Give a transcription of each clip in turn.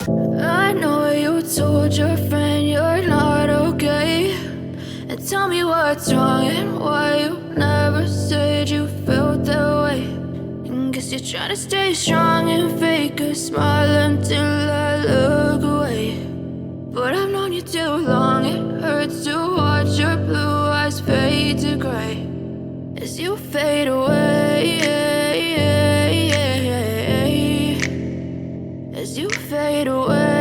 I know you told your friend you're not okay. And tell me what's wrong and why you never said you felt that way. And guess you're trying to stay strong and fake a smile until I look away. But I've known you too long, it hurts to watch your blue eyes fade to gray as you fade away, as you fade away.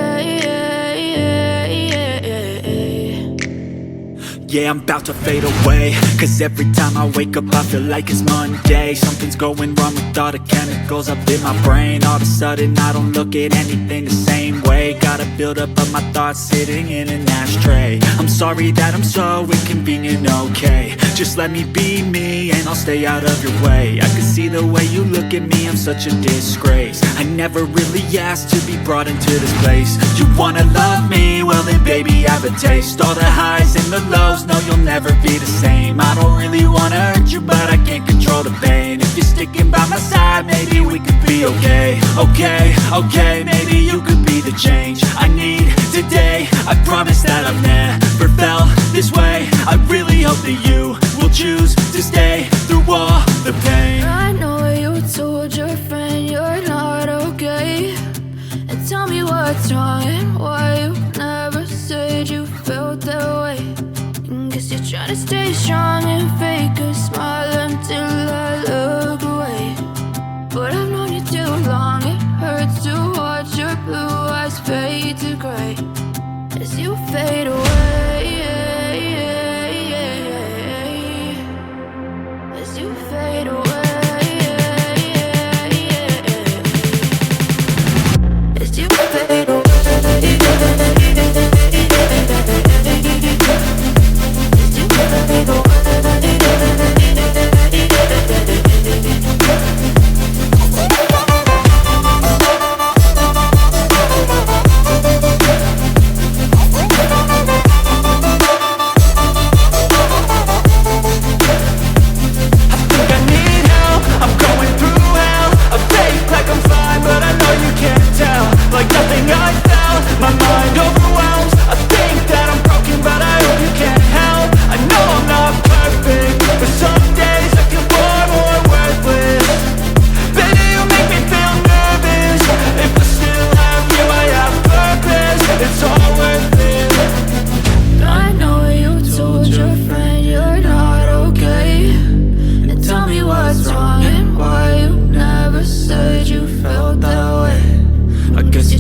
Yeah, I'm about to fade away, cause every time I wake up I feel like it's Monday. Something's going wrong with all the chemicals up in my brain. All of a sudden I don't look at anything the same way. Gotta build up of my thoughts sitting in an ashtray. I'm sorry that I'm so inconvenient, okay. Just let me be me and I'll stay out of your way. I can see the way you look at me, I'm such a disgrace. I never really asked to be brought into this place. You wanna love me? Well then baby have a taste. All the highs and the lows, no you'll never be the same. I don't really wanna hurt you but I can't control the pain. If you're sticking by my side maybe we could be okay. Okay, maybe you could be the change I need today. I promise that I've never felt this way. I really hope that you will choose to stay through all the pain. I know you told your friend you're not okay. And tell me what's wrong and why you never said you felt that way. And guess you're trying to stay strong and fake a smile until I look away. But I've known you too long, it hurts to watch your blue eyes fade to gray as you fade away, as you fade away, as you fade away.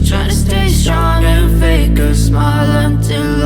Trying to stay strong and fake a smile until